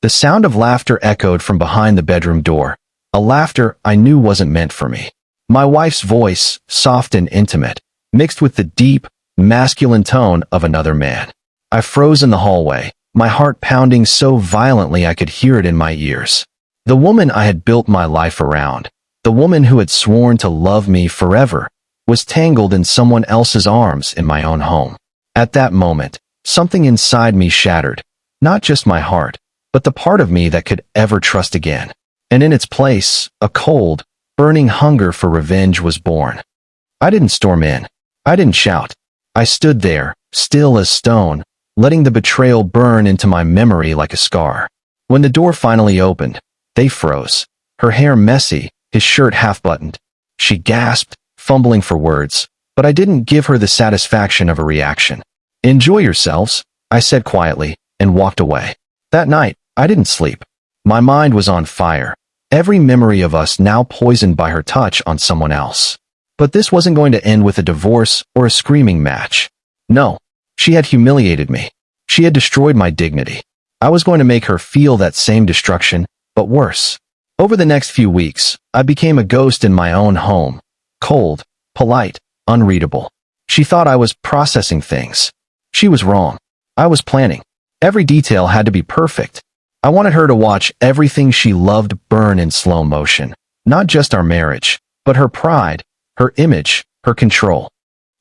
The sound of laughter echoed from behind the bedroom door, a laughter I knew wasn't meant for me. My wife's voice, soft and intimate, mixed with the deep, masculine tone of another man. I froze in the hallway, my heart pounding so violently I could hear it in my ears. The woman I had built my life around, the woman who had sworn to love me forever, was tangled in someone else's arms in my own home. At that moment, something inside me shattered, not just my heart, but the part of me that could ever trust again. And in its place, a cold, burning hunger for revenge was born. I didn't storm in. I didn't shout. I stood there, still as stone, letting the betrayal burn into my memory like a scar. When the door finally opened, they froze, her hair messy, his shirt half-buttoned. She gasped, fumbling for words, but I didn't give her the satisfaction of a reaction. "Enjoy yourselves," I said quietly, and walked away. That night, I didn't sleep. My mind was on fire, every memory of us now poisoned by her touch on someone else. But this wasn't going to end with a divorce or a screaming match. No, she had humiliated me. She had destroyed my dignity. I was going to make her feel that same destruction, but worse. Over the next few weeks, I became a ghost in my own home. Cold, polite, unreadable. She thought I was processing things. She was wrong. I was planning. Every detail had to be perfect. I wanted her to watch everything she loved burn in slow motion. Not just our marriage, but her pride, her image, her control.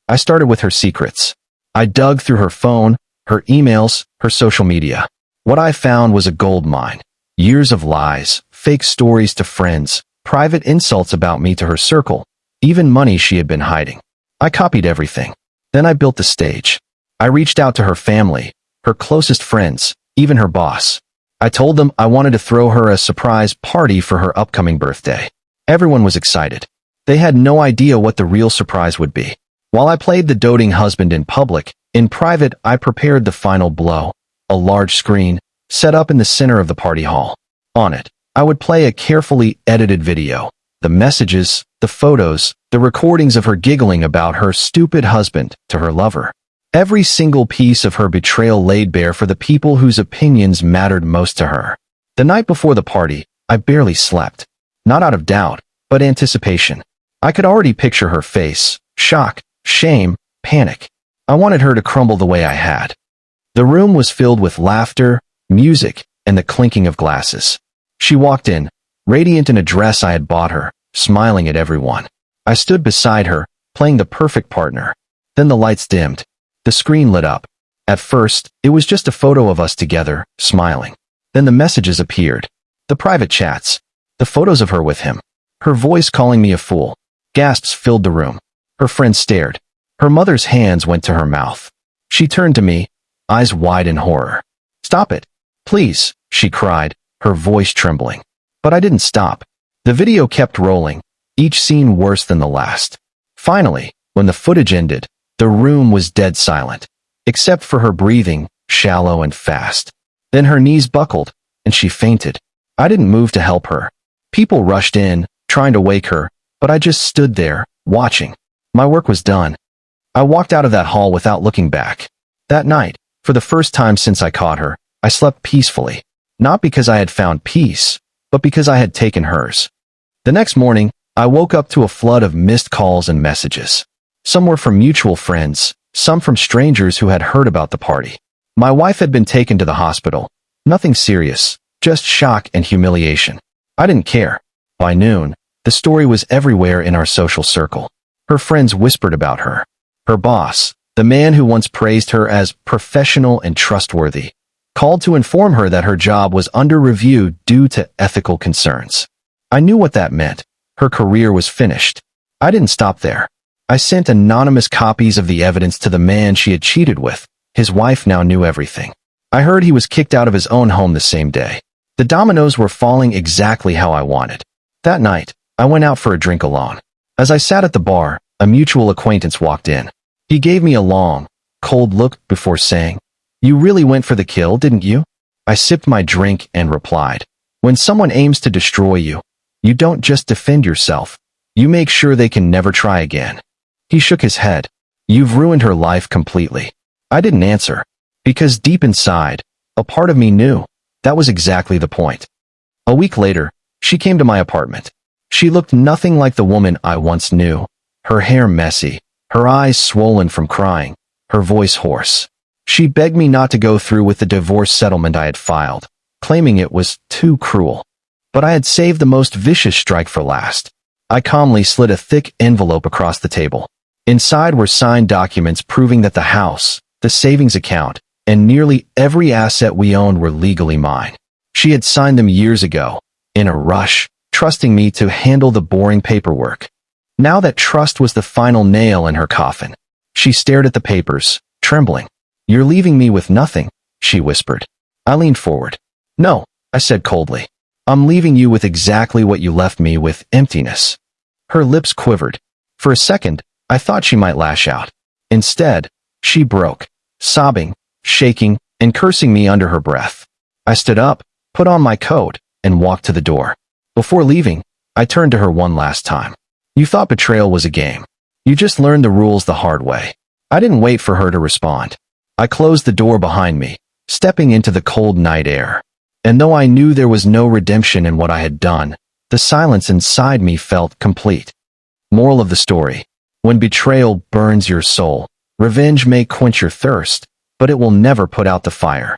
I started with her secrets. I dug through her phone, her emails, her social media. What I found was a gold mine. Years of lies, fake stories to friends, private insults about me to her circle, even money she had been hiding. I copied everything. Then I built the stage. I reached out to her family, her closest friends, even her boss. I told them I wanted to throw her a surprise party for her upcoming birthday. Everyone was excited. They had no idea what the real surprise would be. While I played the doting husband in public, in private I prepared the final blow, a large screen, set up in the center of the party hall. On it, I would play a carefully edited video, the messages, the photos, the recordings of her giggling about her stupid husband to her lover. Every single piece of her betrayal laid bare for the people whose opinions mattered most to her. The night before the party, I barely slept. Not out of doubt, but anticipation. I could already picture her face, shock, shame, panic. I wanted her to crumble the way I had. The room was filled with laughter, music, and the clinking of glasses. She walked in, radiant in a dress I had bought her, smiling at everyone. I stood beside her, playing the perfect partner. Then the lights dimmed. The screen lit up. At first, it was just a photo of us together, smiling. Then the messages appeared. The private chats. The photos of her with him. Her voice calling me a fool. Gasps filled the room. Her friends stared. Her mother's hands went to her mouth. She turned to me, eyes wide in horror. "Stop it. Please," she cried, her voice trembling. But I didn't stop. The video kept rolling, each scene worse than the last. Finally, when the footage ended, the room was dead silent, except for her breathing, shallow and fast. Then her knees buckled, and she fainted. I didn't move to help her. People rushed in, trying to wake her, but I just stood there, watching. My work was done. I walked out of that hall without looking back. That night, for the first time since I caught her, I slept peacefully. Not because I had found peace, but because I had taken hers. The next morning, I woke up to a flood of missed calls and messages. Some were from mutual friends, some from strangers who had heard about the party. My wife had been taken to the hospital. Nothing serious, just shock and humiliation. I didn't care. By noon, the story was everywhere in our social circle. Her friends whispered about her. Her boss, the man who once praised her as professional and trustworthy, called to inform her that her job was under review due to ethical concerns. I knew what that meant. Her career was finished. I didn't stop there. I sent anonymous copies of the evidence to the man she had cheated with. His wife now knew everything. I heard he was kicked out of his own home the same day. The dominoes were falling exactly how I wanted. That night, I went out for a drink alone. As I sat at the bar, a mutual acquaintance walked in. He gave me a long, cold look before saying, "You really went for the kill, didn't you?" I sipped my drink and replied, "When someone aims to destroy you, you don't just defend yourself. You make sure they can never try again." He shook his head. "You've ruined her life completely." I didn't answer, because deep inside, a part of me knew. That was exactly the point. A week later, she came to my apartment. She looked nothing like the woman I once knew. Her hair messy, her eyes swollen from crying, her voice hoarse. She begged me not to go through with the divorce settlement I had filed, claiming it was too cruel. But I had saved the most vicious strike for last. I calmly slid a thick envelope across the table. Inside were signed documents proving that the house, the savings account, and nearly every asset we owned were legally mine. She had signed them years ago, in a rush, trusting me to handle the boring paperwork. Now that trust was the final nail in her coffin. She stared at the papers, trembling. "You're leaving me with nothing," she whispered. I leaned forward. "No," I said coldly. "I'm leaving you with exactly what you left me with, emptiness." Her lips quivered. For a second, I thought she might lash out. Instead, she broke, sobbing, shaking, and cursing me under her breath. I stood up, put on my coat, and walked to the door. Before leaving, I turned to her one last time. "You thought betrayal was a game. You just learned the rules the hard way." I didn't wait for her to respond. I closed the door behind me, stepping into the cold night air. And though I knew there was no redemption in what I had done, the silence inside me felt complete. Moral of the story: when betrayal burns your soul, revenge may quench your thirst, but it will never put out the fire.